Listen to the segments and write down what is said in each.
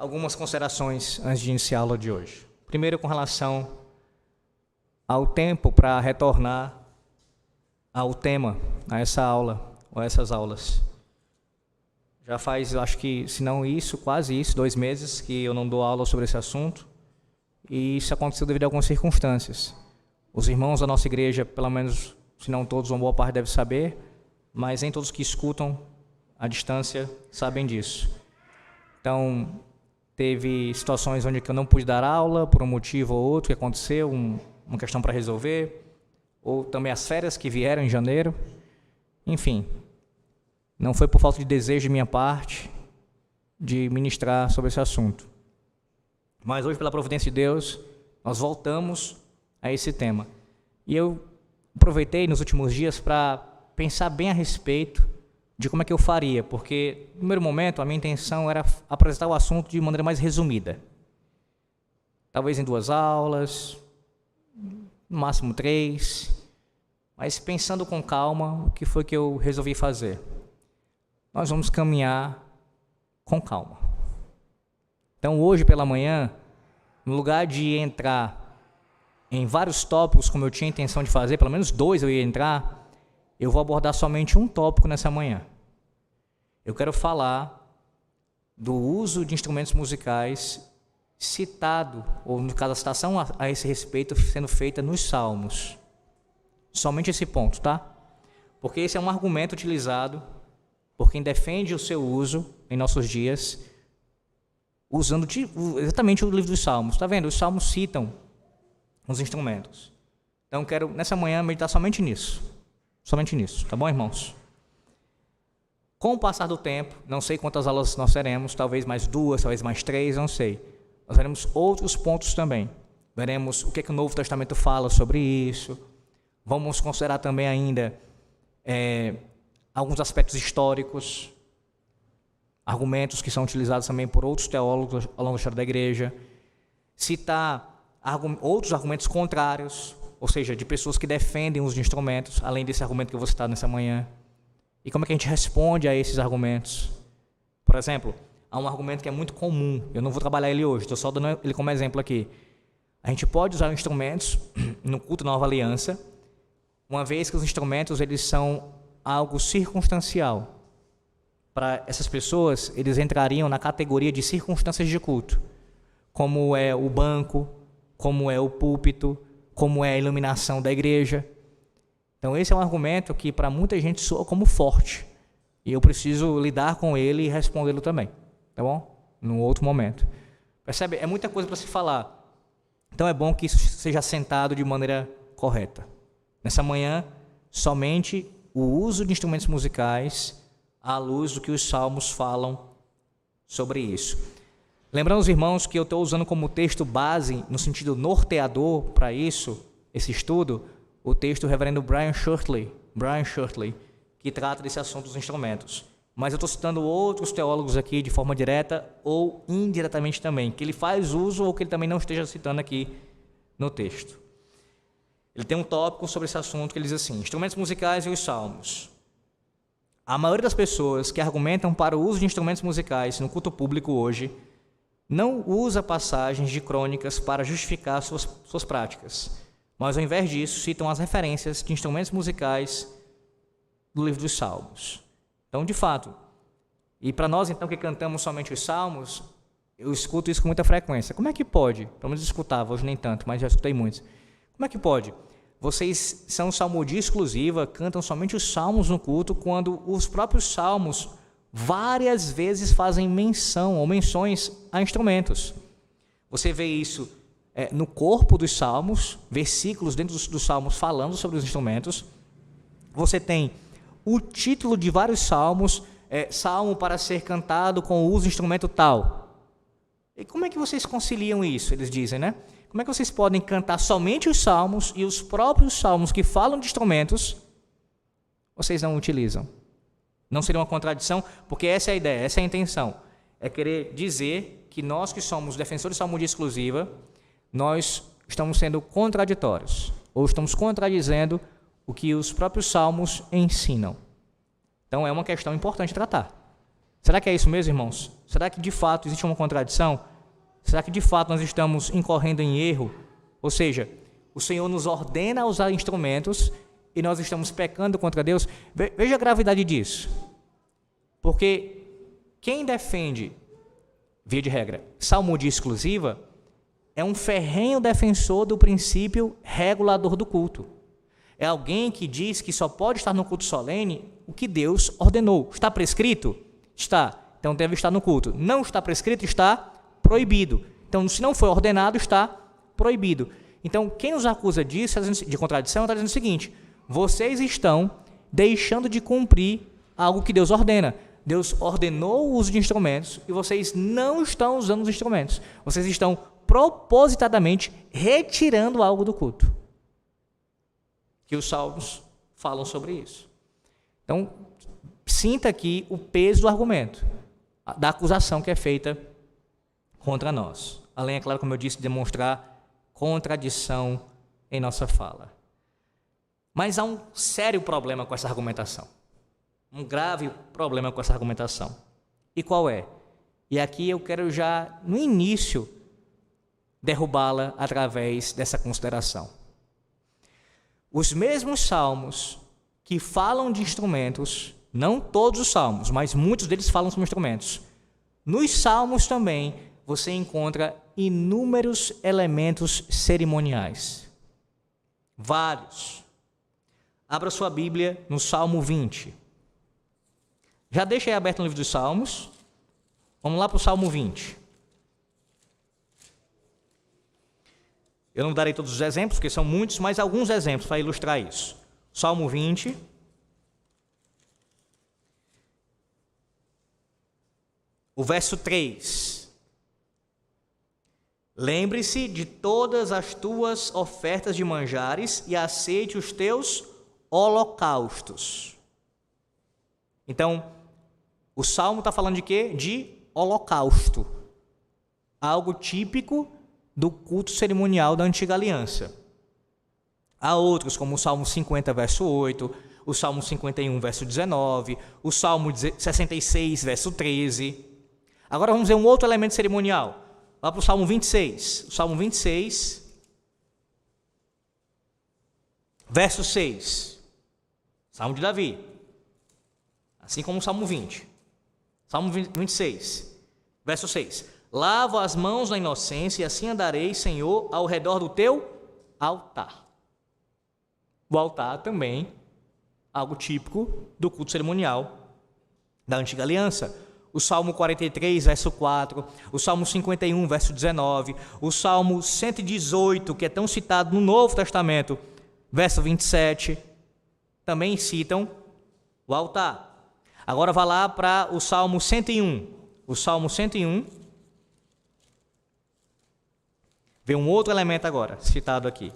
algumas considerações antes de iniciar a aula de hoje. Primeiro, com relação ao tempo para retornar ao tema, a essa aula, ou a essas aulas. Já faz, eu acho que, se não isso, quase isso, 2 meses que eu não dou aula sobre esse assunto, e isso aconteceu devido a algumas circunstâncias. Os irmãos da nossa igreja, pelo menos, se não todos, uma boa parte deve saber, mas nem todos que escutam à distância sabem disso. Então, teve situações onde eu não pude dar aula, por um motivo ou outro que aconteceu, uma questão para resolver, ou também as férias que vieram em janeiro. Enfim, não foi por falta de desejo de minha parte de ministrar sobre esse assunto. Mas hoje, pela providência de Deus, nós voltamos a esse tema. E eu aproveitei nos últimos dias para pensar bem a respeito de como é que eu faria, porque, no primeiro momento, a minha intenção era apresentar o assunto de maneira mais resumida. Talvez em 2 aulas, no máximo 3, mas pensando com calma, o que foi que eu resolvi fazer? Nós vamos caminhar com calma. Então, hoje pela manhã, no lugar de entrar em vários tópicos, como eu tinha intenção de fazer, pelo menos 2 eu ia entrar, eu vou abordar somente um tópico nessa manhã. Eu quero falar do uso de instrumentos musicais citado, ou no caso a citação a esse respeito sendo feita nos Salmos. Somente esse ponto, tá? Porque esse é um argumento utilizado por quem defende o seu uso em nossos dias, usando exatamente o livro dos Salmos. Tá vendo? Os Salmos citam os instrumentos. Então eu quero, nessa manhã, meditar somente nisso. Somente nisso, tá bom, irmãos? Com o passar do tempo, não sei quantas aulas nós teremos, talvez mais 2, talvez mais 3, não sei. Nós veremos outros pontos também. Veremos o que o Novo Testamento fala sobre isso. Vamos considerar também ainda alguns aspectos históricos, argumentos que são utilizados também por outros teólogos ao longo da história da igreja. Citar outros argumentos contrários, ou seja, de pessoas que defendem os instrumentos, além desse argumento que eu vou citar nessa manhã. E como é que a gente responde a esses argumentos? Por exemplo, há um argumento que é muito comum, eu não vou trabalhar ele hoje, estou só dando ele como exemplo aqui. A gente pode usar instrumentos no culto Nova Aliança, uma vez que os instrumentos eles são algo circunstancial. Para essas pessoas, eles entrariam na categoria de circunstâncias de culto, como é o banco, como é o púlpito, como é a iluminação da igreja. Então esse é um argumento que para muita gente soa como forte, e eu preciso lidar com ele e respondê-lo também, tá bom? Num outro momento. Percebe? É muita coisa para se falar, então é bom que isso seja assentado de maneira correta. Nessa manhã, somente o uso de instrumentos musicais à luz do que os Salmos falam sobre isso. Lembrando os irmãos que eu estou usando como texto base, no sentido norteador para isso, esse estudo, o texto do reverendo Brian Shirtley, que trata desse assunto dos instrumentos. Mas eu estou citando outros teólogos aqui de forma direta ou indiretamente também, que ele faz uso ou que ele também não esteja citando aqui no texto. Ele tem um tópico sobre esse assunto que ele diz assim: instrumentos musicais e os salmos. A maioria das pessoas que argumentam para o uso de instrumentos musicais no culto público hoje não usa passagens de crônicas para justificar suas práticas, mas ao invés disso citam as referências de instrumentos musicais do livro dos Salmos. Então, de fato, e para nós então que cantamos somente os Salmos, eu escuto isso com muita frequência. Como é que pode? Pelo menos escutava, hoje nem tanto, mas já escutei muitos. Como é que pode? Vocês são salmodia exclusiva, cantam somente os salmos no culto, quando os próprios salmos várias vezes fazem menção ou menções a instrumentos. Você vê isso no corpo dos salmos, versículos dentro dos salmos falando sobre os instrumentos. Você tem o título de vários salmos, salmo para ser cantado com o uso de instrumento tal. E como é que vocês conciliam isso? Eles dizem, né? Como é que vocês podem cantar somente os salmos e os próprios salmos que falam de instrumentos, vocês não utilizam? Não seria uma contradição? Porque essa é a ideia, essa é a intenção. É querer dizer que nós que somos defensores de salmodia exclusiva, nós estamos sendo contraditórios, ou estamos contradizendo o que os próprios salmos ensinam. Então é uma questão importante tratar, Será que é isso mesmo, irmãos? Será que de fato existe uma contradição? Será que de fato nós estamos incorrendo em erro? Ou seja, o Senhor nos ordena a usar instrumentos e nós estamos pecando contra Deus? Veja a gravidade disso. Porque quem defende, via de regra, salmodia exclusiva, é um ferrenho defensor do princípio regulador do culto. É alguém que diz que só pode estar no culto solene o que Deus ordenou. Está prescrito? Está. Então deve estar no culto. Não está prescrito? Está proibido. Então, se não foi ordenado, está proibido. Então, quem nos acusa disso, de contradição, está dizendo o seguinte: vocês estão deixando de cumprir algo que Deus ordena. Deus ordenou o uso de instrumentos e vocês não estão usando os instrumentos. Vocês estão propositadamente retirando algo do culto. Que os salmos falam sobre isso. Então, sinta aqui o peso do argumento, da acusação que é feita contra nós. Além, é claro, como eu disse, de demonstrar contradição em nossa fala. Mas há um sério problema com essa argumentação. Um grave problema com essa argumentação. E qual é? E aqui eu quero já, no início, derrubá-la através dessa consideração. Os mesmos salmos que falam de instrumentos, não todos os salmos, mas muitos deles falam sobre instrumentos. Nos salmos também você encontra inúmeros elementos cerimoniais. Vários. Abra sua Bíblia no Salmo 20. Já deixa aí aberto no livro dos Salmos. Vamos lá para o Salmo 20. Eu não darei todos os exemplos, porque são muitos, mas alguns exemplos para ilustrar isso. Salmo 20. O verso 3. Lembre-se de todas as tuas ofertas de manjares e aceite os teus holocaustos. Então, o Salmo está falando de quê? De holocausto. Algo típico do culto cerimonial da Antiga Aliança. Há outros, como o Salmo 50, verso 8, o Salmo 51, verso 19, o Salmo 66, verso 13. Agora vamos ver um outro elemento cerimonial. Lá para o Salmo 26. O Salmo 26, verso 6. Salmo de Davi. Assim como o Salmo 20. Salmo 26, verso 6. Lavo as mãos na inocência e assim andarei, Senhor, ao redor do teu altar. O altar também, algo típico do culto cerimonial da Antiga Aliança. O Salmo 43, verso 4, o Salmo 51, verso 19, o Salmo 118, que é tão citado no Novo Testamento, verso 27, também citam o altar. Agora vá lá para o Salmo 101. O Salmo 101, vê um outro elemento agora, citado aqui.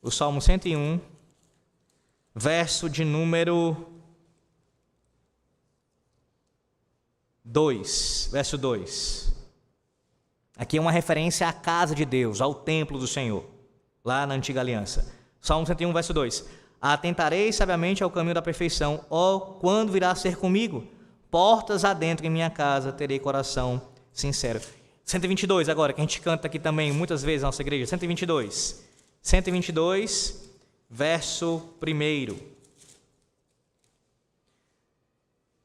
O Salmo 101, verso de número 2, verso 2. Aqui é uma referência à casa de Deus, ao templo do Senhor, lá na Antiga Aliança. Salmo 101, verso 2. Atentarei sabiamente ao caminho da perfeição, quando virá a ser comigo? Portas adentro em minha casa, terei coração sincero. 122 agora, que a gente canta aqui também muitas vezes na nossa igreja. 122. 122, verso 1.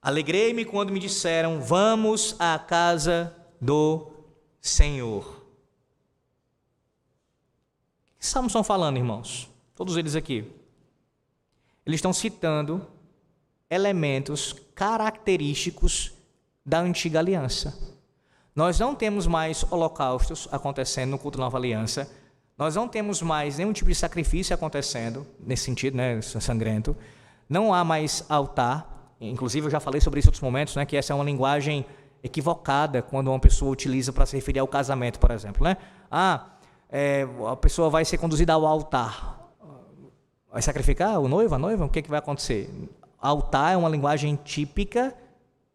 Alegrei-me quando me disseram, vamos à casa do Senhor. O que salmos estão falando, irmãos? Todos eles aqui. Eles estão citando elementos característicos da Antiga Aliança. Nós não temos mais holocaustos acontecendo no culto da Nova Aliança. Nós não temos mais nenhum tipo de sacrifício acontecendo, nesse sentido, né, sangrento. Não há mais altar. Inclusive, eu já falei sobre isso em outros momentos, né, que essa é uma linguagem equivocada quando uma pessoa utiliza para se referir ao casamento, por exemplo. Né? A pessoa vai ser conduzida ao altar. Vai sacrificar o noivo, a noiva? O que vai acontecer? Altar é uma linguagem típica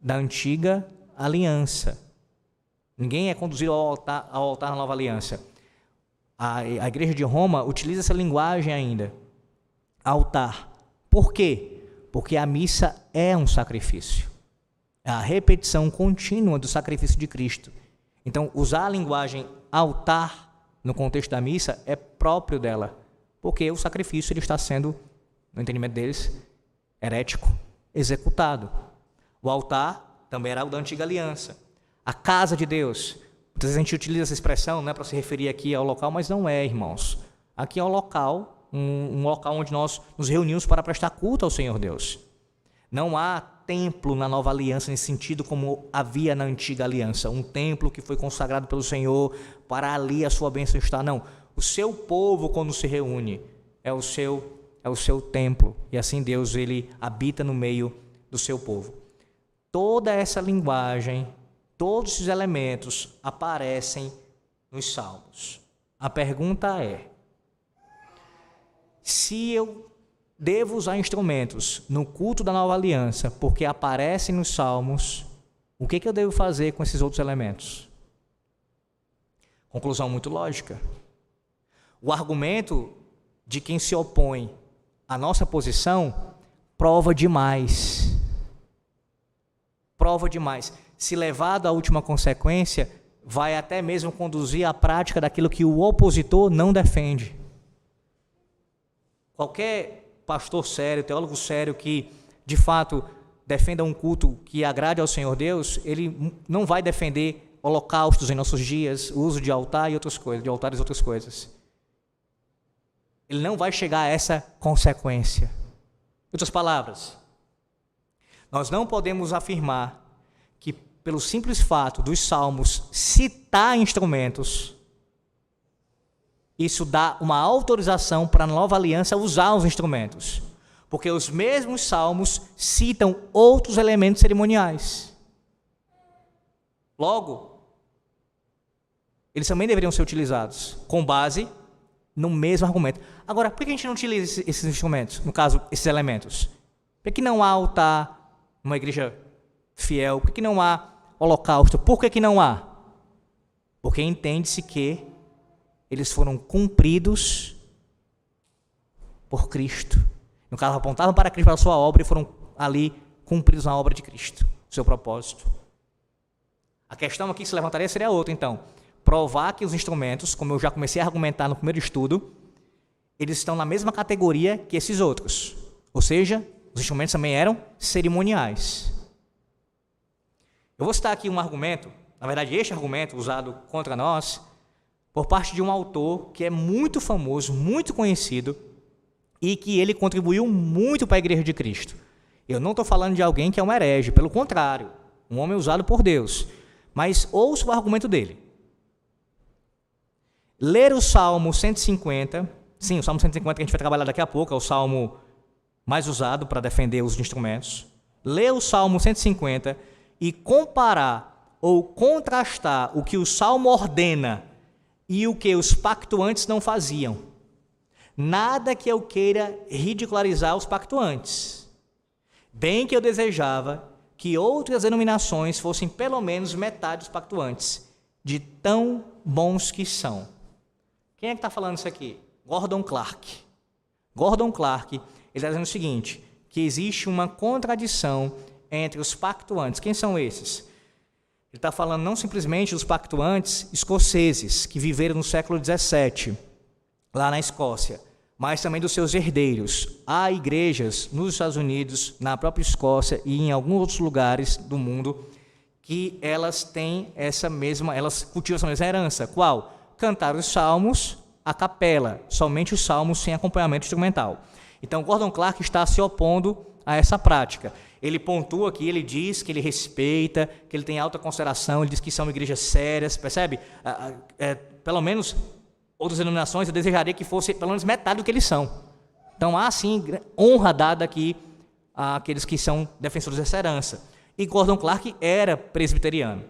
da Antiga Aliança. Ninguém é conduzido ao altar na Nova Aliança. A Igreja de Roma utiliza essa linguagem ainda. Altar. Por quê? Porque a missa é um sacrifício. É a repetição contínua do sacrifício de Cristo. Então, usar a linguagem altar no contexto da missa é próprio dela, porque o sacrifício ele está sendo, no entendimento deles, herético, executado. O altar também era o da antiga aliança. A casa de Deus. Muitas vezes a gente utiliza essa expressão, né, para se referir aqui ao local, mas não é, irmãos. Aqui é o local, um local onde nós nos reunimos para prestar culto ao Senhor Deus. Não há templo na nova aliança nesse sentido como havia na antiga aliança. Um templo que foi consagrado pelo Senhor para ali a sua bênção estar. Não. O seu povo, quando se reúne, é o seu templo. E assim Deus ele habita no meio do seu povo. Toda essa linguagem, todos esses elementos aparecem nos Salmos. A pergunta é: se eu devo usar instrumentos no culto da nova aliança porque aparecem nos Salmos, o que eu devo fazer com esses outros elementos? Conclusão muito lógica. O argumento de quem se opõe à nossa posição prova demais. Prova demais. Se levado à última consequência, vai até mesmo conduzir à prática daquilo que o opositor não defende. Qualquer pastor sério, teólogo sério que, de fato, defenda um culto que agrade ao Senhor Deus, ele não vai defender holocaustos em nossos dias, o uso de altar e outras coisas, de altares e outras coisas. Ele não vai chegar a essa consequência. Em outras palavras, nós não podemos afirmar que, pelo simples fato dos salmos citar instrumentos, isso dá uma autorização para a nova aliança usar os instrumentos. Porque os mesmos salmos citam outros elementos cerimoniais. Logo, eles também deveriam ser utilizados com base no mesmo argumento. Agora, por que a gente não utiliza esses instrumentos? No caso, esses elementos? Por que não há altar numa igreja fiel? Por que não há holocausto? Por que não há? Porque entende-se que eles foram cumpridos por Cristo. No caso, apontavam para Cristo, para a sua obra, e foram ali cumpridos na obra de Cristo, seu propósito. A questão aqui que se levantaria seria outra, então. Provar que os instrumentos, como eu já comecei a argumentar no primeiro estudo, eles estão na mesma categoria que esses outros. Ou seja, os instrumentos também eram cerimoniais. Eu vou citar aqui um argumento, na verdade este argumento usado contra nós, por parte de um autor que é muito famoso, muito conhecido, e que ele contribuiu muito para a Igreja de Cristo. Eu não estou falando de alguém que é um herege, pelo contrário, um homem usado por Deus. Mas ouça o argumento dele. Ler o Salmo 150, sim, o Salmo 150 que a gente vai trabalhar daqui a pouco, é o salmo mais usado para defender os instrumentos. Ler o Salmo 150 e comparar ou contrastar o que o Salmo ordena e o que os pactuantes não faziam. Nada que eu queira ridicularizar os pactuantes. Bem que eu desejava que outras denominações fossem pelo menos metade dos pactuantes, de tão bons que são. Quem é que está falando isso aqui? Gordon Clark. Gordon Clark, ele está dizendo o seguinte, que existe uma contradição entre os pactuantes. Quem são esses? Ele está falando não simplesmente dos pactuantes escoceses, que viveram no século XVII, lá na Escócia, mas também dos seus herdeiros. Há igrejas nos Estados Unidos, na própria Escócia e em alguns outros lugares do mundo, que elas têm elas cultivam essa mesma herança. Qual? Cantar os salmos a capela, somente os salmos sem acompanhamento instrumental. Então, Gordon Clark está se opondo a essa prática. Ele pontua aqui, ele diz que ele respeita, que ele tem alta consideração, ele diz que são igrejas sérias, percebe? Pelo menos outras denominações eu desejaria que fosse pelo menos metade do que eles são. Então há sim honra dada aqui àqueles que são defensores dessa herança. E Gordon Clark era presbiteriano.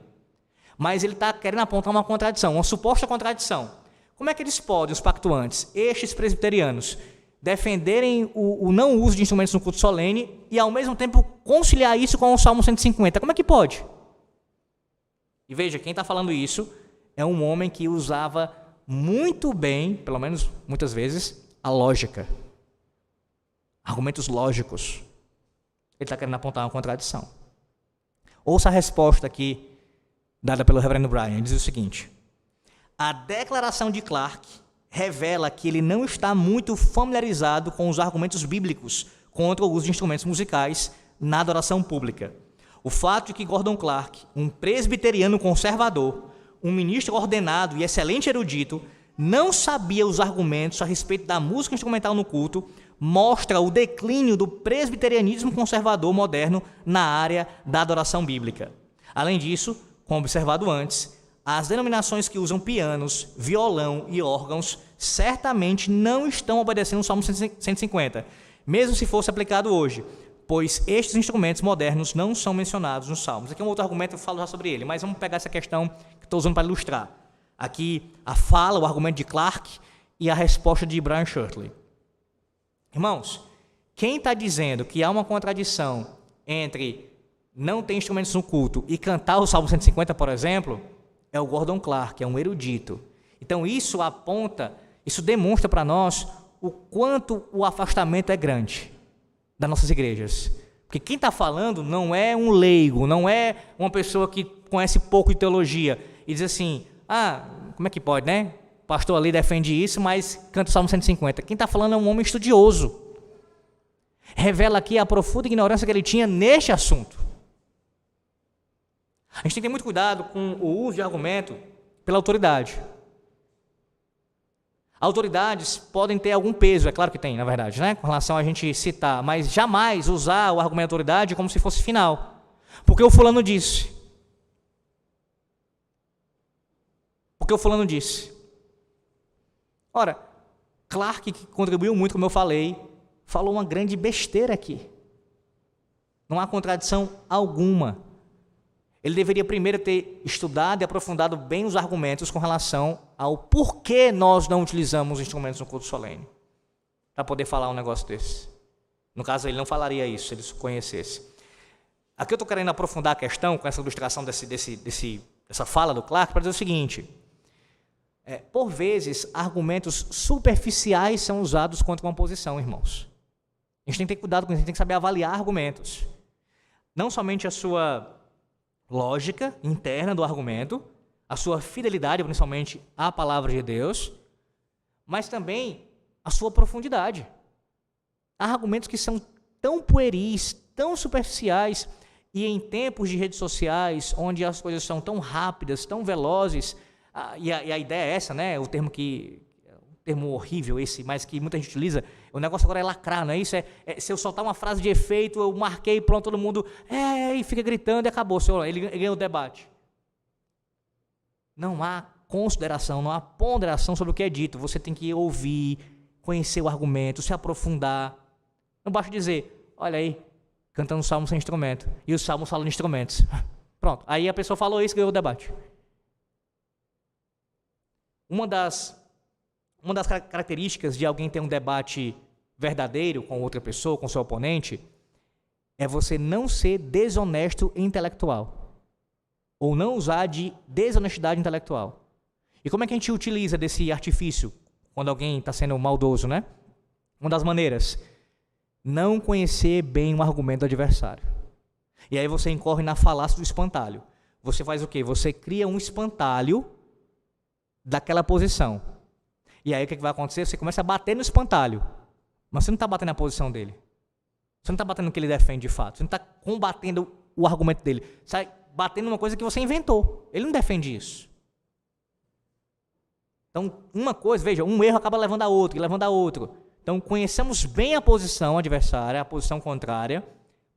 Mas ele está querendo apontar uma contradição, uma suposta contradição. Como é que eles podem, os pactuantes, estes presbiterianos, defenderem o não uso de instrumentos no culto solene e, ao mesmo tempo, conciliar isso com o Salmo 150. Como é que pode? E veja, quem está falando isso é um homem que usava muito bem, pelo menos muitas vezes, a lógica. Argumentos lógicos. Ele está querendo apontar uma contradição. Ouça a resposta aqui, dada pelo reverendo Brian. Ele diz o seguinte: a declaração de Clarke revela que ele não está muito familiarizado com os argumentos bíblicos contra o uso de instrumentos musicais na adoração pública. O fato de que Gordon Clarke, um presbiteriano conservador, um ministro ordenado e excelente erudito, não sabia os argumentos a respeito da música instrumental no culto, mostra o declínio do presbiterianismo conservador moderno na área da adoração bíblica. Além disso, como observado antes, as denominações que usam pianos, violão e órgãos certamente não estão obedecendo o Salmo 150, mesmo se fosse aplicado hoje, pois estes instrumentos modernos não são mencionados nos Salmos. Aqui é um outro argumento, eu falo já sobre ele, mas vamos pegar essa questão que estou usando para ilustrar. Aqui a fala, o argumento de Clarke e a resposta de Brian Shirtley. Irmãos, quem está dizendo que há uma contradição entre não ter instrumentos no culto e cantar o Salmo 150, por exemplo, é o Gordon Clarke, é um erudito. Então isso aponta, isso demonstra para nós o quanto o afastamento é grande das nossas igrejas. Porque quem está falando não é um leigo, não é uma pessoa que conhece pouco de teologia e diz assim, como é que pode, né? O pastor ali defende isso, mas canta o Salmo 150. Quem está falando é um homem estudioso. Revela aqui a profunda ignorância que ele tinha neste assunto. A gente tem que ter muito cuidado com o uso de argumento pela autoridade. Autoridades podem ter algum peso, é claro que tem, na verdade, né? Com relação a gente citar, mas jamais usar o argumento de autoridade como se fosse final. Porque o fulano disse. Porque o fulano disse. Ora, Clarke, que contribuiu muito, como eu falei, falou uma grande besteira aqui. Não há contradição alguma. Ele deveria primeiro ter estudado e aprofundado bem os argumentos com relação ao porquê nós não utilizamos instrumentos no culto solene, para poder falar um negócio desse. No caso, ele não falaria isso, se ele conhecesse. Aqui eu estou querendo aprofundar a questão com essa ilustração dessa fala do Clarke, para dizer o seguinte: por vezes, argumentos superficiais são usados contra uma posição, irmãos. A gente tem que ter cuidado com isso, a gente tem que saber avaliar argumentos. Não somente a sua lógica interna do argumento, a sua fidelidade, principalmente, à palavra de Deus, mas também a sua profundidade. Há argumentos que são tão pueris, tão superficiais, e em tempos de redes sociais, onde as coisas são tão rápidas, tão velozes, e a ideia é essa, né? O termo horrível esse, mas que muita gente utiliza, o negócio agora é lacrar, não é isso? Se eu soltar uma frase de efeito, eu marquei, pronto, todo mundo, e fica gritando e acabou, ele ganhou o debate. Não há consideração, não há ponderação sobre o que é dito. Você tem que ouvir, conhecer o argumento, se aprofundar. Não basta dizer, olha aí, cantando salmo sem instrumento, e os salmos falam de instrumentos. Pronto, aí a pessoa falou isso e ganhou o debate. Uma das características de alguém ter um debate verdadeiro com outra pessoa, com seu oponente, é você não ser desonesto intelectual. Ou não usar de desonestidade intelectual. E como é que a gente utiliza desse artifício quando alguém está sendo maldoso, né? Uma das maneiras, não conhecer bem o argumento do adversário. E aí você incorre na falácia do espantalho. Você faz o quê? Você cria um espantalho daquela posição. E aí o que vai acontecer? Você começa a bater no espantalho. Mas você não está batendo na posição dele. Você não está batendo no que ele defende de fato. Você não está combatendo o argumento dele. Você está batendo numa coisa que você inventou. Ele não defende isso. Então, uma coisa, veja, um erro acaba levando a outro, e levando a outro. Então, conheçamos bem a posição adversária, a posição contrária,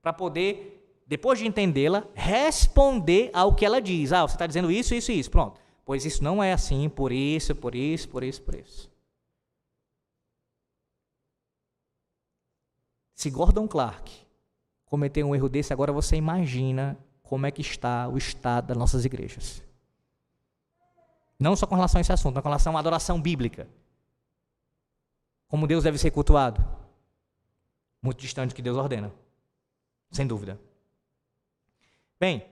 para poder, depois de entendê-la, responder ao que ela diz. Você está dizendo isso, isso e isso. Pronto. Pois isso não é assim, por isso, por isso, por isso, por isso. Se Gordon Clarke cometeu um erro desse, agora você imagina como é que está o estado das nossas igrejas. Não só com relação a esse assunto, mas com relação à adoração bíblica. Como Deus deve ser cultuado. Muito distante do que Deus ordena. Sem dúvida. Bem,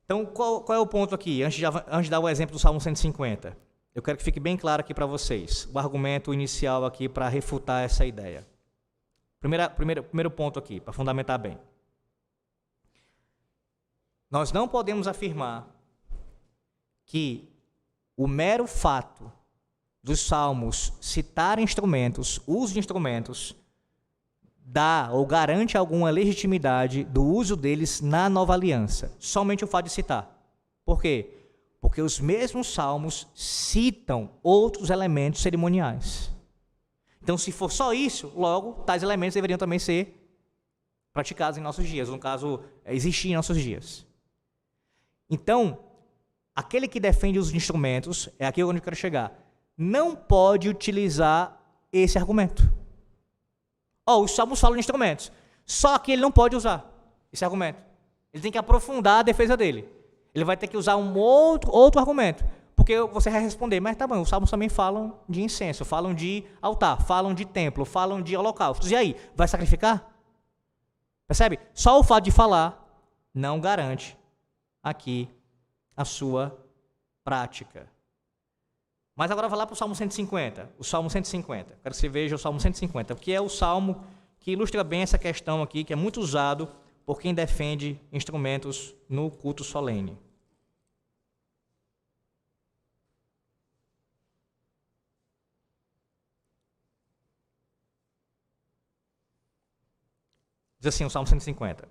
então qual é o ponto aqui? Antes de dar o exemplo do Salmo 150. Eu quero que fique bem claro aqui para vocês. O argumento inicial aqui para refutar essa ideia. Primeiro ponto aqui, para fundamentar bem. Nós não podemos afirmar que o mero fato dos salmos citarem instrumentos, uso de instrumentos, dá ou garante alguma legitimidade do uso deles na nova aliança. Somente o fato de citar. Por quê? Porque os mesmos salmos citam outros elementos cerimoniais. Então, se for só isso, logo, tais elementos deveriam também ser praticados em nossos dias, no caso, existir em nossos dias. Então, aquele que defende os instrumentos, é aqui onde eu quero chegar, não pode utilizar esse argumento. Os salmos falam de instrumentos, só que ele não pode usar esse argumento. Ele tem que aprofundar a defesa dele. Ele vai ter que usar um outro argumento, porque você vai responder, mas tá bom, os salmos também falam de incenso, falam de altar, falam de templo, falam de holocaustos. E aí, vai sacrificar? Percebe? Só o fato de falar não garante aqui a sua prática. Mas agora vai lá para o Salmo 150. O Salmo 150. Quero que você veja o Salmo 150, porque é o salmo que ilustra bem essa questão aqui, que é muito usado por quem defende instrumentos no culto solene. Diz assim o Salmo 150.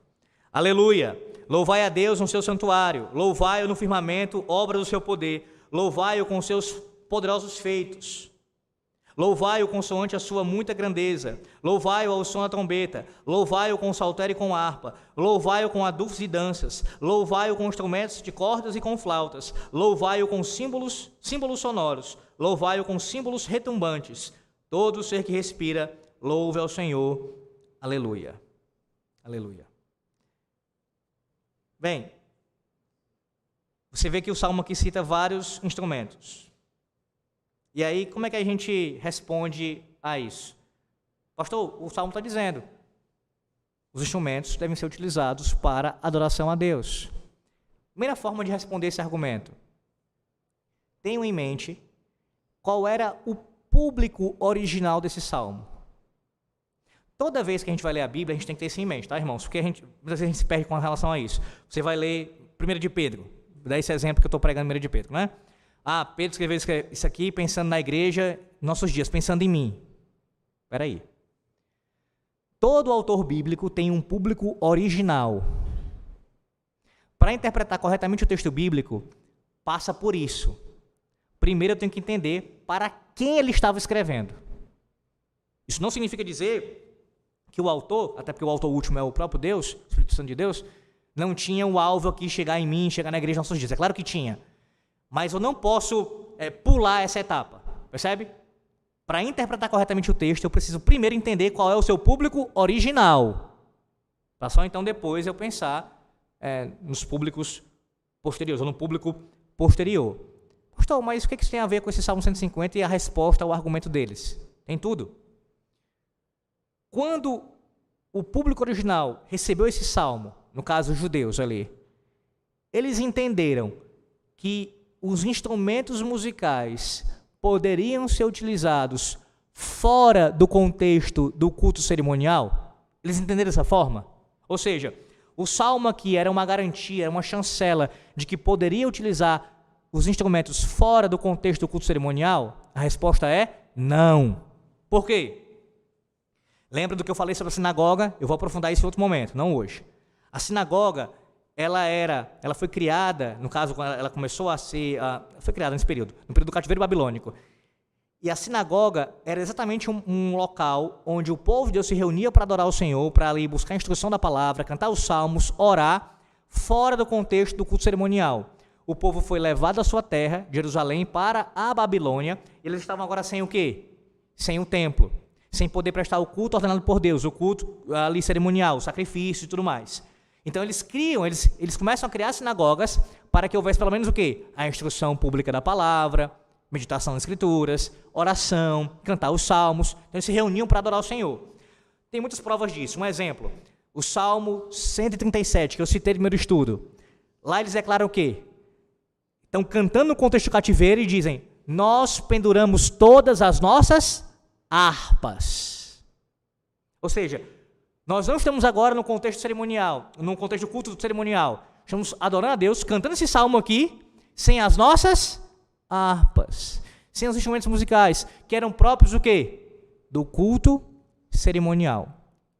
Aleluia! Louvai a Deus no seu santuário, louvai-o no firmamento, obra do seu poder, louvai-o com seus poderosos feitos. Louvai-o consoante a sua muita grandeza, louvai-o ao som da trombeta, louvai-o com saltério e com harpa, louvai-o com adufes e danças, louvai-o com instrumentos de cordas e com flautas, louvai-o com símbolos sonoros, louvai-o com símbolos retumbantes. Todo ser que respira, louve ao Senhor. Aleluia. Aleluia. Bem, você vê que o Salmo aqui cita vários instrumentos. E aí, como é que a gente responde a isso? Pastor, o Salmo está dizendo, os instrumentos devem ser utilizados para adoração a Deus. Primeira forma de responder esse argumento. Tenham em mente qual era o público original desse Salmo. Toda vez que a gente vai ler a Bíblia, a gente tem que ter isso em mente, tá, irmãos? Porque muitas vezes a gente se perde com relação a isso. Você vai ler 1 de Pedro, dá esse exemplo que eu estou pregando em 1 de Pedro, né? Pedro escreveu isso aqui pensando na igreja, nossos dias, pensando em mim. Espera aí. Todo autor bíblico tem um público original. Para interpretar corretamente o texto bíblico, passa por isso. Primeiro eu tenho que entender para quem ele estava escrevendo. Isso não significa dizer que o autor, até porque o autor último é o próprio Deus, o Espírito Santo de Deus, não tinha o alvo aqui, chegar em mim, chegar na igreja nossos dias. É claro que tinha. Mas eu não posso pular essa etapa, percebe? Para interpretar corretamente o texto, eu preciso primeiro entender qual é o seu público original. Para só então depois eu pensar nos públicos posteriores, ou no público posterior. Pastor, mas o que isso tem a ver com esse Salmo 150 e a resposta ao argumento deles? Tem tudo. Quando o público original recebeu esse salmo, no caso os judeus ali, eles entenderam que os instrumentos musicais poderiam ser utilizados fora do contexto do culto cerimonial. Eles entenderam dessa forma? Ou seja, o salmo aqui era uma garantia, era uma chancela de que poderia utilizar os instrumentos fora do contexto do culto cerimonial? A resposta é não. Por quê? Lembra do que eu falei sobre a sinagoga? Eu vou aprofundar isso em outro momento, não hoje. A sinagoga, ela foi criada, no caso, ela começou a ser, foi criada nesse período, no período do cativeiro babilônico. E a sinagoga era exatamente um local onde o povo de Deus se reunia para adorar o Senhor, para ali buscar a instrução da palavra, cantar os salmos, orar, fora do contexto do culto cerimonial. O povo foi levado da sua terra, Jerusalém, para a Babilônia, e eles estavam agora sem o quê? Sem o templo. Sem poder prestar o culto ordenado por Deus, o culto ali cerimonial, o sacrifício e tudo mais. Então eles começam a criar sinagogas para que houvesse pelo menos o quê? A instrução pública da palavra, meditação nas escrituras, oração, cantar os salmos. Então eles se reuniam para adorar o Senhor. Tem muitas provas disso. Um exemplo, o Salmo 137, que eu citei no primeiro estudo. Lá eles declaram o quê? Estão cantando no contexto do cativeiro e dizem, nós penduramos todas as nossas harpas. Ou seja, nós não estamos agora no contexto cerimonial, no contexto do culto cerimonial. Estamos adorando a Deus, cantando esse salmo aqui, sem as nossas harpas, sem os instrumentos musicais, que eram próprios do quê? Do culto cerimonial.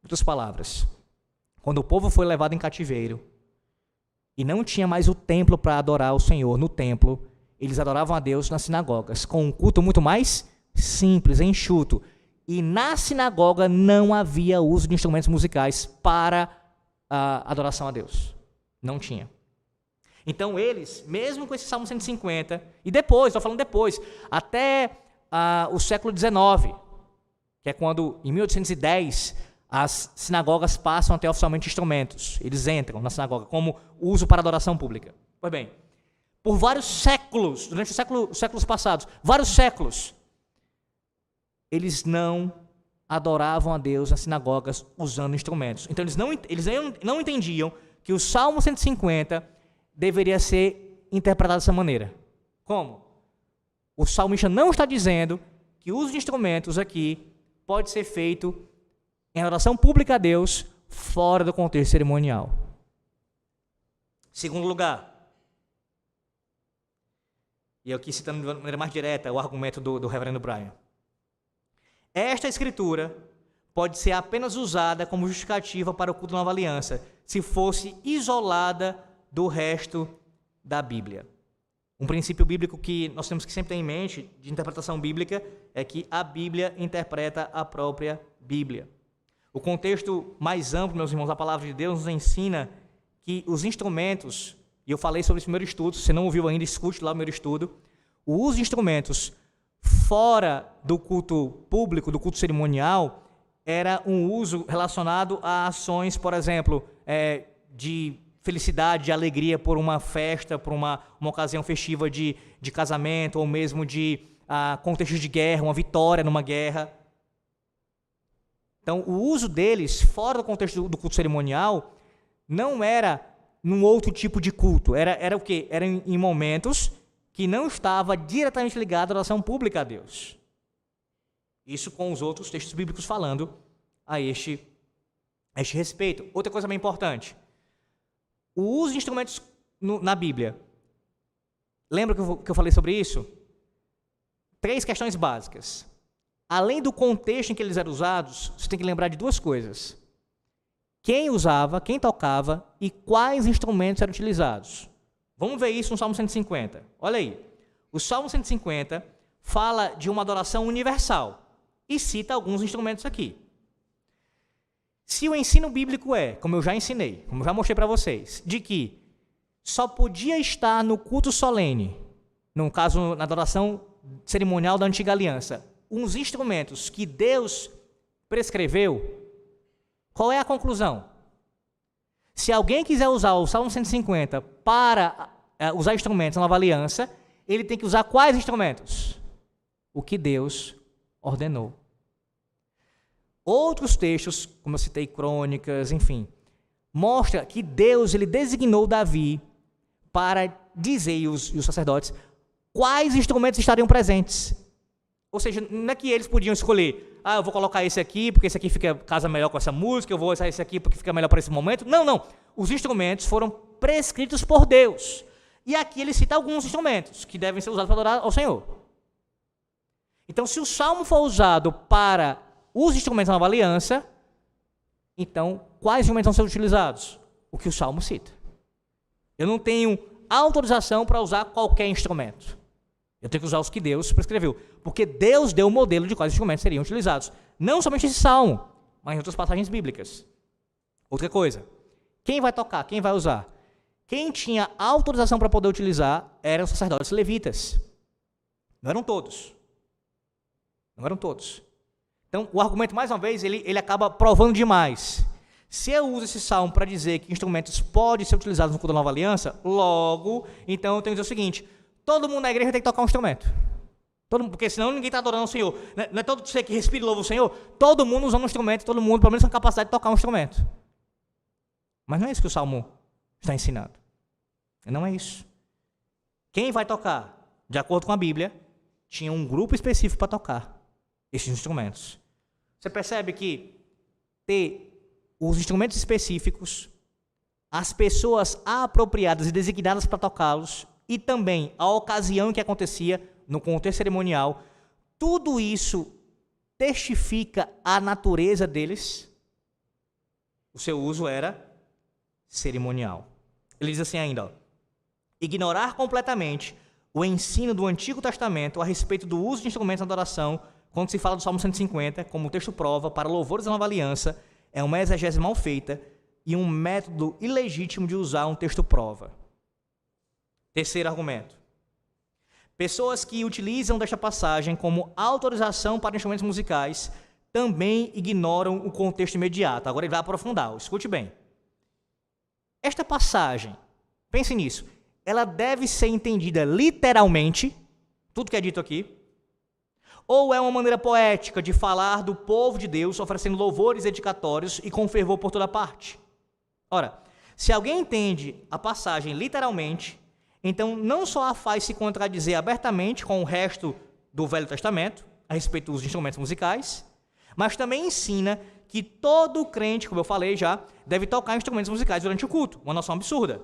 Em outras palavras, quando o povo foi levado em cativeiro e não tinha mais o templo para adorar o Senhor no templo, eles adoravam a Deus nas sinagogas, com um culto muito mais simples, enxuto. E na sinagoga não havia uso de instrumentos musicais para a adoração a Deus. Não tinha. Então eles, mesmo com esse Salmo 150, e depois, estou falando depois, até o século XIX, que é quando, em 1810, as sinagogas passam a ter oficialmente instrumentos. Eles entram na sinagoga como uso para adoração pública. Pois bem, por vários séculos, durante os séculos passados, vários séculos, eles não adoravam a Deus nas sinagogas usando instrumentos. Então eles não entendiam que o Salmo 150 deveria ser interpretado dessa maneira. Como? O salmista não está dizendo que o uso de instrumentos aqui pode ser feito em adoração pública a Deus fora do contexto cerimonial. Segundo lugar, e aqui citando de maneira mais direta o argumento do reverendo Brian, esta escritura pode ser apenas usada como justificativa para o culto da nova aliança, se fosse isolada do resto da Bíblia. Um princípio bíblico que nós temos que sempre ter em mente, de interpretação bíblica, é que a Bíblia interpreta a própria Bíblia. O contexto mais amplo, meus irmãos, da palavra de Deus nos ensina que os instrumentos, e eu falei sobre esse primeiro estudo, se você não ouviu ainda, escute lá o primeiro estudo, o uso de instrumentos fora do culto público, do culto cerimonial, era um uso relacionado a ações, por exemplo, de felicidade, de alegria por uma festa, por uma ocasião festiva de casamento, ou mesmo de contextos de guerra, uma vitória numa guerra. Então, o uso deles, fora do contexto do culto cerimonial, não era num outro tipo de culto. Era o quê? Era em momentos que não estava diretamente ligado à adoração pública a Deus. Isso com os outros textos bíblicos falando a este respeito. Outra coisa bem importante. O uso de instrumentos na Bíblia. Lembra que eu falei sobre isso? 3 questões básicas. Além do contexto em que eles eram usados, você tem que lembrar de 2 coisas. Quem usava, quem tocava e quais instrumentos eram utilizados. Vamos ver isso no Salmo 150. Olha aí. O Salmo 150 fala de uma adoração universal e cita alguns instrumentos aqui. Se o ensino bíblico como eu já ensinei, como eu já mostrei para vocês, de que só podia estar no culto solene, no caso, na adoração cerimonial da Antiga Aliança, uns instrumentos que Deus prescreveu, qual é a conclusão? Se alguém quiser usar o Salmo 150 para usar instrumentos na Nova Aliança, ele tem que usar quais instrumentos? O que Deus ordenou. Outros textos, como eu citei, Crônicas, enfim, mostra que Deus ele designou Davi para dizer, e os sacerdotes, quais instrumentos estariam presentes. Ou seja, não é que eles podiam escolher, eu vou colocar esse aqui, porque esse aqui casa melhor com essa música, eu vou usar esse aqui porque fica melhor para esse momento. Não. Os instrumentos foram prescritos por Deus. E aqui ele cita alguns instrumentos que devem ser usados para adorar ao Senhor. Então, se o Salmo for usado para os instrumentos da Nova Aliança, então, quais instrumentos vão ser utilizados? O que o Salmo cita. Eu não tenho autorização para usar qualquer instrumento. Eu tenho que usar os que Deus prescreveu. Porque Deus deu o modelo de quais instrumentos seriam utilizados. Não somente esse Salmo, mas em outras passagens bíblicas. Outra coisa. Quem vai tocar? Quem vai usar? Quem tinha autorização para poder utilizar eram os sacerdotes levitas. Não eram todos. Então, o argumento, mais uma vez, ele acaba provando demais. Se eu uso esse salmo para dizer que instrumentos podem ser utilizados no culto da Nova Aliança, logo, então eu tenho que dizer o seguinte, todo mundo na igreja tem que tocar um instrumento. Porque senão ninguém está adorando o Senhor. Não é todo você que respira e louva o Senhor? Todo mundo usando um instrumento, todo mundo, pelo menos, com a capacidade de tocar um instrumento. Mas não é isso que o salmo está ensinando. Não é isso. Quem vai tocar? De acordo com a Bíblia, tinha um grupo específico para tocar esses instrumentos. Você percebe que ter os instrumentos específicos as pessoas apropriadas e designadas para tocá-los e também a ocasião em que acontecia no contexto cerimonial, tudo isso testifica a natureza deles. O seu uso era cerimonial. Ele diz assim ainda, ó, ignorar completamente o ensino do Antigo Testamento a respeito do uso de instrumentos na adoração, quando se fala do Salmo 150, como o texto prova, para louvores da nova aliança, é uma exegese mal feita e um método ilegítimo de usar um texto prova. Terceiro argumento. Pessoas que utilizam desta passagem como autorização para instrumentos musicais também ignoram o contexto imediato. Agora ele vai aprofundar, escute bem. Esta passagem, pense nisso, ela deve ser entendida literalmente, tudo que é dito aqui, ou é uma maneira poética de falar do povo de Deus oferecendo louvores dedicatórios e com fervor por toda parte? Ora, se alguém entende a passagem literalmente, então não só a faz se contradizer abertamente com o resto do Velho Testamento, a respeito dos instrumentos musicais, mas também ensina que todo crente, como eu falei já, deve tocar instrumentos musicais durante o culto, uma noção absurda.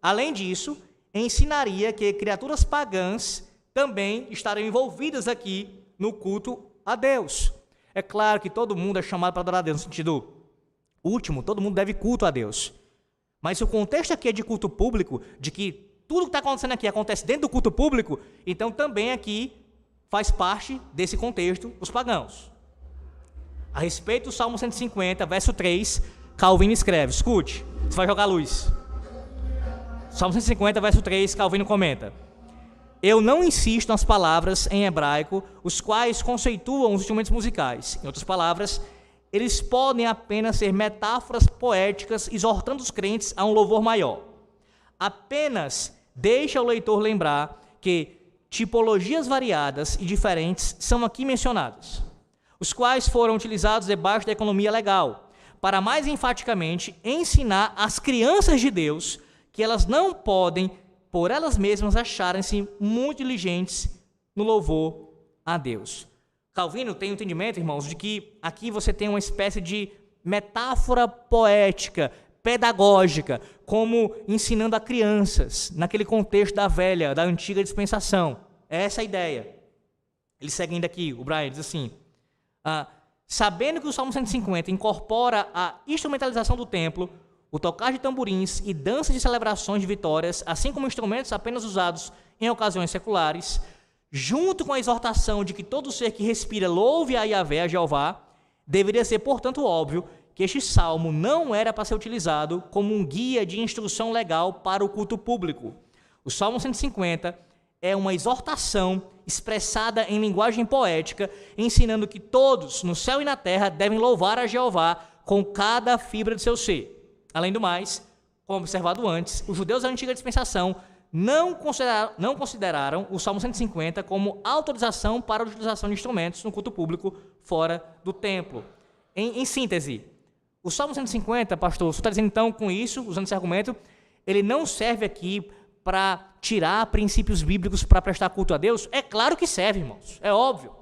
Além disso, ensinaria que criaturas pagãs também estariam envolvidas aqui no culto a Deus. É claro que todo mundo é chamado para adorar a Deus, no sentido último, todo mundo deve culto a Deus. Mas se o contexto aqui é de culto público, de que tudo que está acontecendo aqui acontece dentro do culto público, então também aqui faz parte desse contexto os pagãos. A respeito do Salmo 150, verso 3, Calvino escreve, escute, você vai jogar a luz. Salmo 150, verso 3, Calvino comenta: eu não insisto nas palavras em hebraico, os quais conceituam os instrumentos musicais. Em outras palavras, eles podem apenas ser metáforas poéticas exortando os crentes a um louvor maior. Apenas deixa o leitor lembrar que tipologias variadas e diferentes são aqui mencionadas, os quais foram utilizados debaixo da economia legal, para mais enfaticamente ensinar às crianças de Deus que elas não podem, por elas mesmas, acharem-se muito diligentes no louvor a Deus. Calvino tem o entendimento, irmãos, de que aqui você tem uma espécie de metáfora poética, pedagógica, como ensinando a crianças, naquele contexto da velha, da antiga dispensação. É essa a ideia. Ele segue ainda aqui, o Brian diz assim, sabendo que o Salmo 150 incorpora a instrumentalização do templo, o tocar de tamborins e danças de celebrações de vitórias, assim como instrumentos apenas usados em ocasiões seculares, junto com a exortação de que todo ser que respira louve a Yahvé, a Jeová, deveria ser, portanto, óbvio que este salmo não era para ser utilizado como um guia de instrução legal para o culto público. O Salmo 150 é uma exortação expressada em linguagem poética, ensinando que todos, no céu e na terra, devem louvar a Jeová com cada fibra de seu ser. Além do mais, como observado antes, os judeus da antiga dispensação não consideraram o Salmo 150 como autorização para a utilização de instrumentos no culto público fora do templo. Em síntese, o Salmo 150, pastor, você está dizendo então com isso, usando esse argumento, ele não serve aqui para tirar princípios bíblicos para prestar culto a Deus? É claro que serve, irmãos, é óbvio.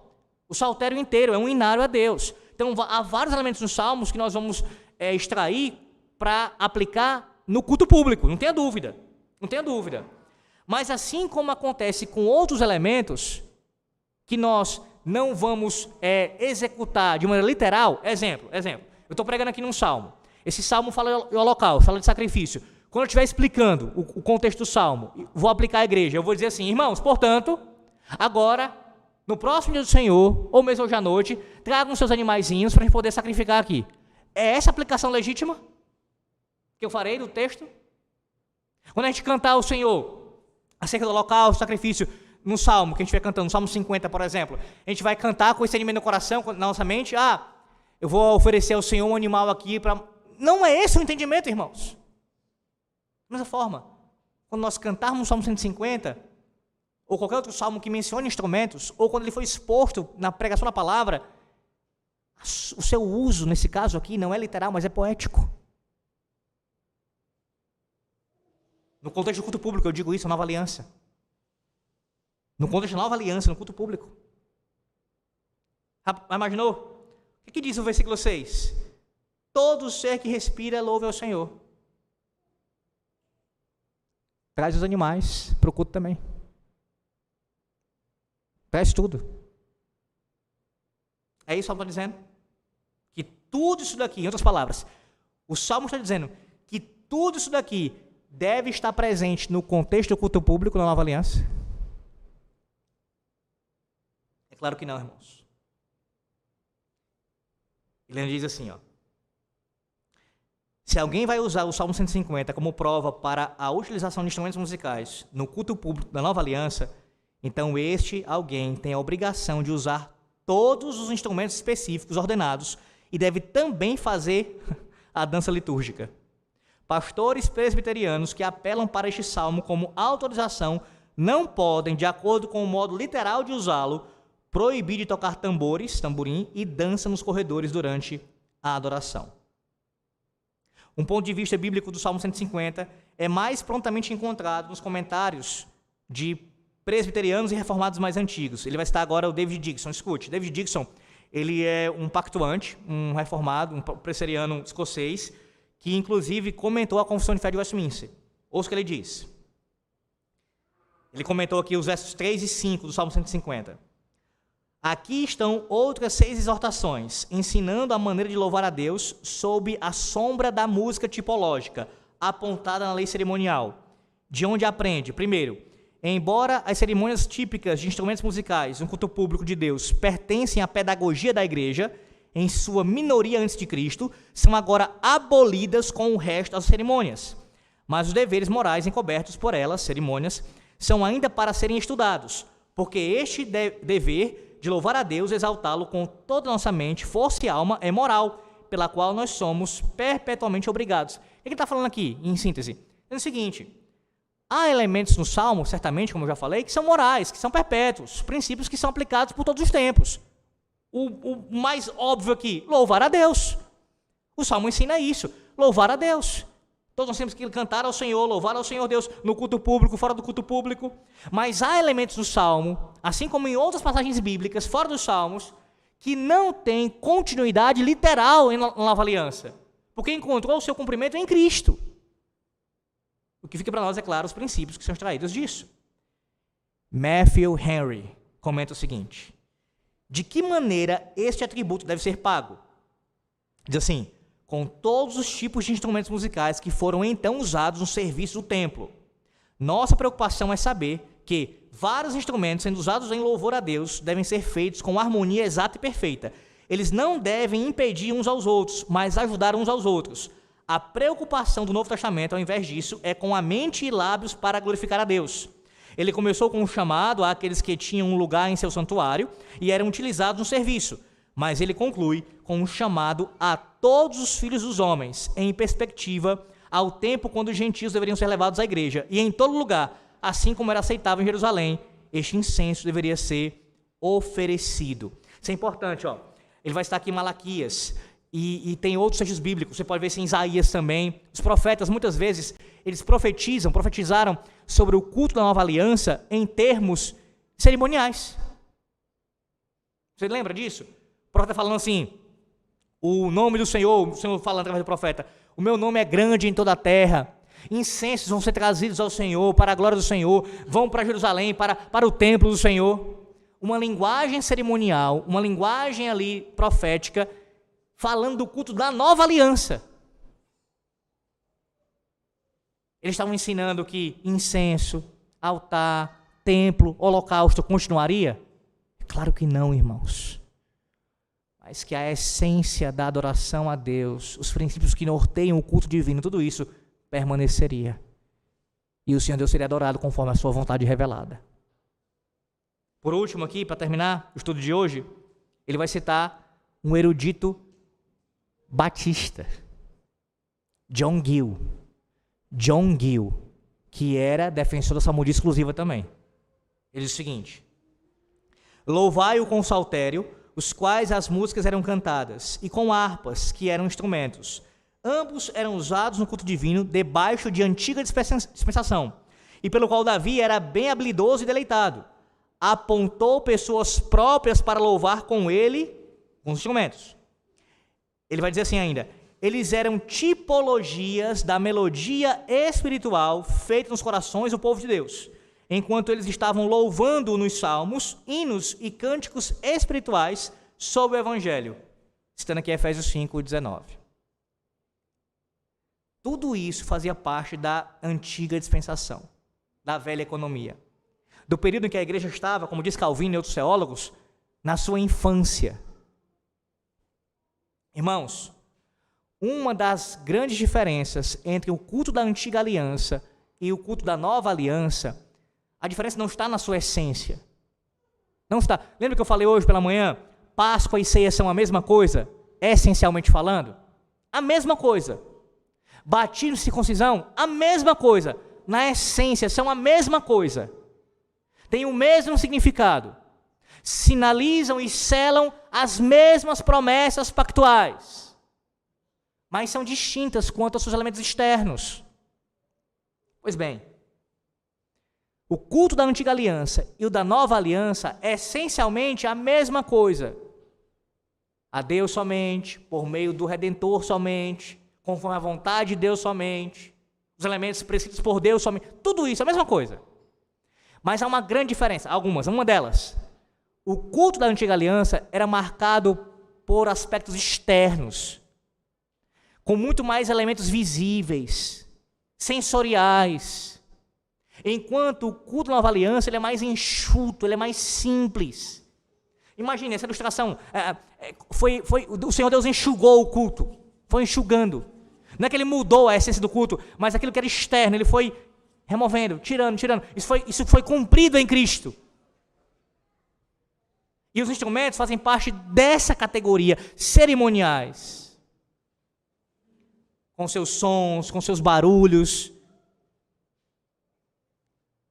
O saltério inteiro é um inário a Deus. Então, há vários elementos nos Salmos que nós vamos extrair para aplicar no culto público, não tenha dúvida, não tenha dúvida. Mas assim como acontece com outros elementos que nós não vamos executar de maneira literal, exemplo, eu estou pregando aqui num salmo, esse salmo fala de holocausto, fala de sacrifício. Quando eu estiver explicando o contexto do salmo, vou aplicar à igreja, eu vou dizer assim, irmãos, portanto, agora, no próximo dia do Senhor, ou mesmo hoje à noite, tragam seus animaizinhos para a gente poder sacrificar aqui. É essa a aplicação legítima que eu farei do texto? Quando a gente cantar ao Senhor acerca do holocausto, sacrifício, no salmo, que a gente vai cantando, no Salmo 50, por exemplo, a gente vai cantar com esse sentimento no coração, na nossa mente, eu vou oferecer ao Senhor um animal aqui para... Não é esse o entendimento, irmãos. Da mesma forma, quando nós cantarmos o Salmo 150, ou qualquer outro salmo que mencione instrumentos, ou quando ele for exposto na pregação da palavra, o seu uso, nesse caso aqui, não é literal, mas é poético. No contexto do culto público, eu digo isso, a nova aliança. No contexto da nova aliança, no culto público. Imaginou? O que diz o versículo 6? Todo ser que respira, louve ao Senhor. Traz os animais para o culto também. Traz tudo. É isso que o Salmo está dizendo? Que tudo isso daqui, em outras palavras, o Salmo está dizendo que tudo isso daqui deve estar presente no contexto do culto público na Nova Aliança? É claro que não, irmãos. Ele diz assim, ó. Se alguém vai usar o Salmo 150 como prova para a utilização de instrumentos musicais no culto público da Nova Aliança, então este alguém tem a obrigação de usar todos os instrumentos específicos ordenados e deve também fazer a dança litúrgica. Pastores presbiterianos que apelam para este salmo como autorização não podem, de acordo com o modo literal de usá-lo, proibir de tocar tambores, tamborim e dança nos corredores durante a adoração. Um ponto de vista bíblico do Salmo 150 é mais prontamente encontrado nos comentários de presbiterianos e reformados mais antigos. Ele vai citar agora o David Dickson. Escute, David Dickson, ele é um pactuante, um reformado, um presbiteriano escocês, que inclusive comentou a Confissão de Fé de Westminster. Ouça o que ele diz. Ele comentou aqui os versos 3 e 5 do Salmo 150. Aqui estão outras 6 exortações, ensinando a maneira de louvar a Deus sob a sombra da música tipológica, apontada na lei cerimonial, de onde aprende, primeiro, embora as cerimônias típicas de instrumentos musicais no culto público de Deus pertencem à pedagogia da igreja, em sua minoria antes de Cristo, são agora abolidas com o resto das cerimônias. Mas os deveres morais encobertos por elas, cerimônias, são ainda para serem estudados, porque este dever de louvar a Deus, exaltá-lo com toda a nossa mente, força e alma, é moral, pela qual nós somos perpetuamente obrigados. O que ele está falando aqui, em síntese? É o seguinte, há elementos no Salmo, certamente, como eu já falei, que são morais, que são perpétuos, princípios que são aplicados por todos os tempos. O mais óbvio aqui, louvar a Deus. O Salmo ensina isso, louvar a Deus. Todos nós temos que cantar ao Senhor, louvar ao Senhor Deus, no culto público, fora do culto público. Mas há elementos no Salmo, assim como em outras passagens bíblicas, fora dos Salmos, que não têm continuidade literal na Nova Aliança, porque encontrou o seu cumprimento em Cristo. O que fica para nós, é claro, os princípios que são extraídos disso. Matthew Henry comenta o seguinte: de que maneira este atributo deve ser pago? Diz assim: com todos os tipos de instrumentos musicais que foram então usados no serviço do templo. Nossa preocupação é saber que vários instrumentos sendo usados em louvor a Deus devem ser feitos com harmonia exata e perfeita. Eles não devem impedir uns aos outros, mas ajudar uns aos outros. A preocupação do Novo Testamento, ao invés disso, é com a mente e lábios para glorificar a Deus. Ele começou com um chamado àqueles que tinham um lugar em seu santuário e eram utilizados no serviço, mas ele conclui com um chamado a todos os filhos dos homens, em perspectiva ao tempo quando os gentios deveriam ser levados à igreja, e em todo lugar, assim como era aceitável em Jerusalém, este incenso deveria ser oferecido. Isso é importante, ó. Ele vai estar aqui em Malaquias, e tem outros textos bíblicos, você pode ver isso em Isaías também. Os profetas, muitas vezes, eles profetizaram sobre o culto da nova aliança em termos cerimoniais. Você lembra disso? O profeta falando assim, o nome do Senhor, o Senhor falando através do profeta, o meu nome é grande em toda a terra, incensos vão ser trazidos ao Senhor, para a glória do Senhor, vão para Jerusalém, para o templo do Senhor. Uma linguagem cerimonial, uma linguagem ali profética, falando do culto da nova aliança. Eles estavam ensinando que incenso, altar, templo, holocausto continuaria? Claro que não, irmãos. Mas que a essência da adoração a Deus, os princípios que norteiam o culto divino, tudo isso permaneceria. E o Senhor Deus seria adorado conforme a sua vontade revelada. Por último aqui, para terminar o estudo de hoje, ele vai citar um erudito batista, John Gill. John Gill, que era defensor da salmodia exclusiva também. Ele diz o seguinte: louvai-o com saltério, os quais as músicas eram cantadas, e com harpas, que eram instrumentos. Ambos eram usados no culto divino, debaixo de antiga dispensação, e pelo qual Davi era bem habilidoso e deleitado. Apontou pessoas próprias para louvar com ele, com os instrumentos. Ele vai dizer assim ainda: eles eram tipologias da melodia espiritual feita nos corações do povo de Deus, enquanto eles estavam louvando nos salmos, hinos e cânticos espirituais sobre o Evangelho. Citando aqui Efésios 5:19. Tudo isso fazia parte da antiga dispensação, da velha economia, do período em que a igreja estava, como diz Calvino e outros teólogos, na sua infância. Irmãos, uma das grandes diferenças entre o culto da antiga aliança e o culto da nova aliança, a diferença não está na sua essência. Não está. Lembra que eu falei hoje pela manhã? Páscoa e ceia são a mesma coisa, essencialmente falando? A mesma coisa. Batismo e circuncisão, a mesma coisa. Na essência, são a mesma coisa. Têm o mesmo significado. Sinalizam e selam as mesmas promessas pactuais. Mas são distintas quanto aos seus elementos externos. Pois bem, o culto da antiga aliança e o da nova aliança é essencialmente a mesma coisa. A Deus somente, por meio do Redentor somente, conforme a vontade de Deus somente, os elementos prescritos por Deus somente, tudo isso é a mesma coisa. Mas há uma grande diferença, uma delas. O culto da antiga aliança era marcado por aspectos externos, com muito mais elementos visíveis, sensoriais, enquanto o culto da nova aliança ele é mais enxuto, ele é mais simples. Imagine essa ilustração, o Senhor Deus enxugou o culto, foi enxugando. Não é que ele mudou a essência do culto, mas aquilo que era externo, ele foi removendo, tirando. Isso foi cumprido em Cristo. E os instrumentos fazem parte dessa categoria, cerimoniais. Com seus sons, com seus barulhos,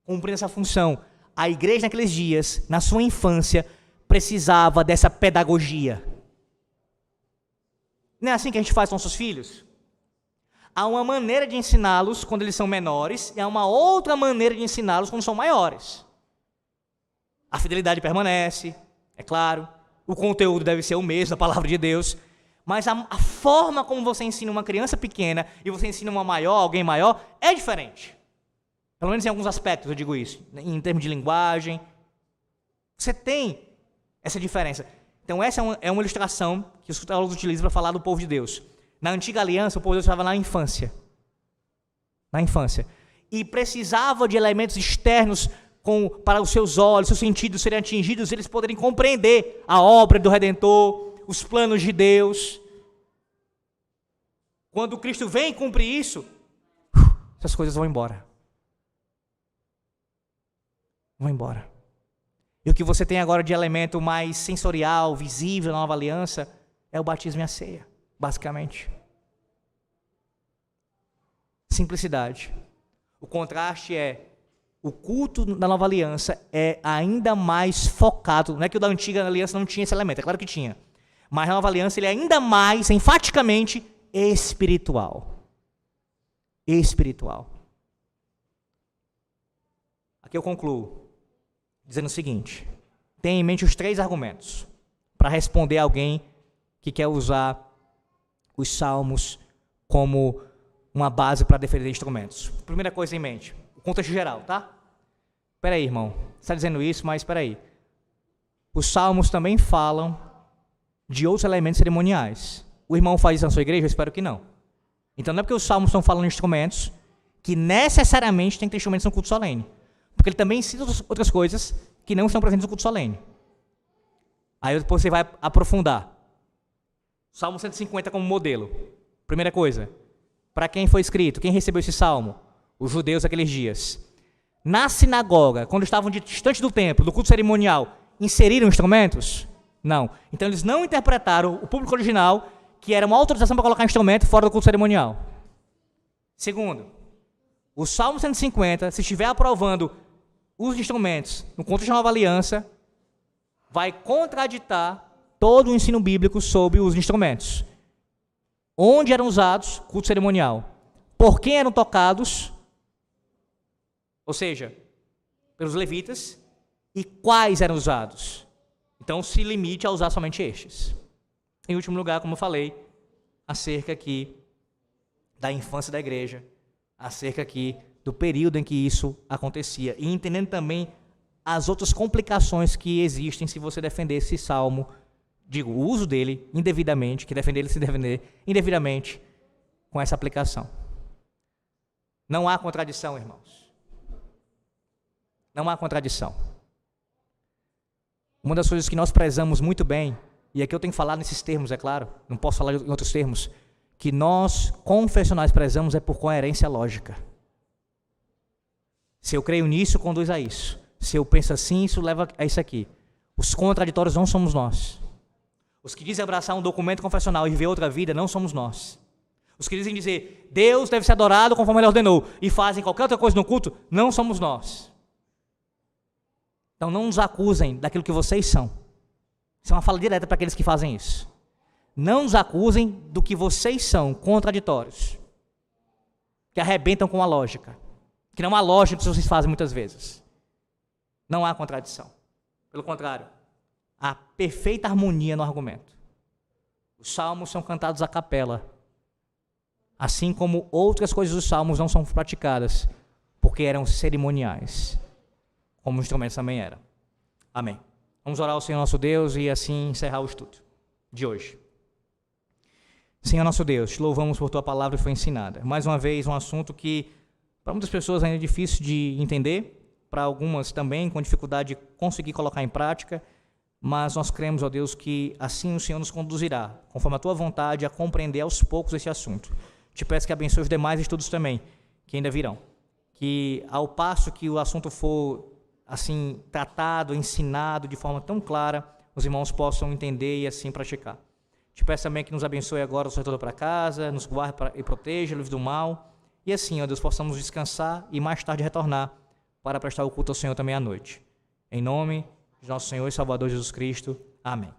cumprindo essa função. A igreja naqueles dias, na sua infância, precisava dessa pedagogia. Não é assim que a gente faz com nossos filhos? Há uma maneira de ensiná-los quando eles são menores e há uma outra maneira de ensiná-los quando são maiores. A fidelidade permanece, é claro. O conteúdo deve ser o mesmo da palavra de Deus. Mas a forma como você ensina uma criança pequena e você ensina uma maior, alguém maior, é diferente. Pelo menos em alguns aspectos eu digo isso. Em termos de linguagem. Você tem essa diferença. Então essa é uma ilustração que os teólogos utilizam para falar do povo de Deus. Na antiga aliança, o povo de Deus estava na infância. Na infância. E precisava de elementos externos para os seus olhos, seus sentidos serem atingidos, eles poderem compreender a obra do Redentor, os planos de Deus. Quando Cristo vem cumprir isso, essas coisas vão embora. Vão embora. E o que você tem agora de elemento mais sensorial, visível na nova aliança, é o batismo e a ceia, basicamente. Simplicidade. O contraste é, o culto da nova aliança é ainda mais focado, não é que o da antiga aliança não tinha esse elemento, é claro que tinha. Mas a nova aliança ele é ainda mais, enfaticamente, espiritual. Espiritual. Aqui eu concluo dizendo o seguinte: tenha em mente os 3 argumentos para responder a alguém que quer usar os salmos como uma base para defender instrumentos. Primeira coisa em mente, o contexto geral, tá? Espera aí, irmão, você está dizendo isso, mas espera aí. Os salmos também falam de outros elementos cerimoniais. O irmão faz isso na sua igreja? Eu espero que não. Então não é porque os salmos estão falando de instrumentos que necessariamente tem que ter instrumentos no culto solene. Porque ele também cita outras coisas que não estão presentes no culto solene. Aí depois você vai aprofundar. Salmo 150 como modelo. Primeira coisa, para quem foi escrito? Quem recebeu esse salmo? Os judeus daqueles dias. Na sinagoga, quando estavam distante do templo, do culto cerimonial, inseriram instrumentos? Não. Então eles não interpretaram o público original, que era uma autorização para colocar instrumento fora do culto cerimonial. Segundo, o Salmo 150, se estiver aprovando os instrumentos no contexto da nova aliança, vai contraditar todo o ensino bíblico sobre os instrumentos. Onde eram usados, culto cerimonial. Por quem eram tocados, ou seja, pelos levitas, e quais eram usados. Então se limite a usar somente estes. Em último lugar, como eu falei, acerca aqui da infância da igreja, acerca aqui do período em que isso acontecia, e entendendo também as outras complicações que existem se você defender esse salmo, digo, o uso dele indevidamente, que defender ele se defender indevidamente com essa aplicação. Não há contradição, irmãos. Não há contradição. Uma das coisas que nós prezamos muito bem, e aqui eu tenho que falar nesses termos, é claro, não posso falar em outros termos, que nós, confessionais, prezamos é por coerência lógica. Se eu creio nisso, conduz a isso. Se eu penso assim, isso leva a isso aqui. Os contraditórios não somos nós. Os que dizem abraçar um documento confessional e viver outra vida, não somos nós. Os que dizem dizer, Deus deve ser adorado conforme Ele ordenou, e fazem qualquer outra coisa no culto, não somos nós. Então não nos acusem daquilo que vocês são. Isso é uma fala direta para aqueles que fazem isso. Não nos acusem do que vocês são, contraditórios, que arrebentam com a lógica, que não há lógica que vocês fazem muitas vezes. Não há contradição. Pelo contrário, há perfeita harmonia no argumento. Os salmos são cantados a capela, assim como outras coisas dos salmos não são praticadas, porque eram cerimoniais, como os instrumentos também eram. Amém. Vamos orar ao Senhor nosso Deus e assim encerrar o estudo de hoje. Senhor nosso Deus, te louvamos por tua palavra que foi ensinada. Mais uma vez, um assunto que para muitas pessoas ainda é difícil de entender, para algumas também com dificuldade de conseguir colocar em prática, mas nós cremos, ó Deus, que assim o Senhor nos conduzirá, conforme a tua vontade, a compreender aos poucos esse assunto. Te peço que abençoe os demais estudos também, que ainda virão. Que ao passo que o assunto for assim tratado, ensinado de forma tão clara, os irmãos possam entender e assim praticar. Te peço também que nos abençoe agora o Senhor todo para casa, nos guarde e proteja, livre do mal, e assim, ó Deus, possamos descansar e mais tarde retornar para prestar o culto ao Senhor também à noite. Em nome de nosso Senhor e Salvador Jesus Cristo. Amém.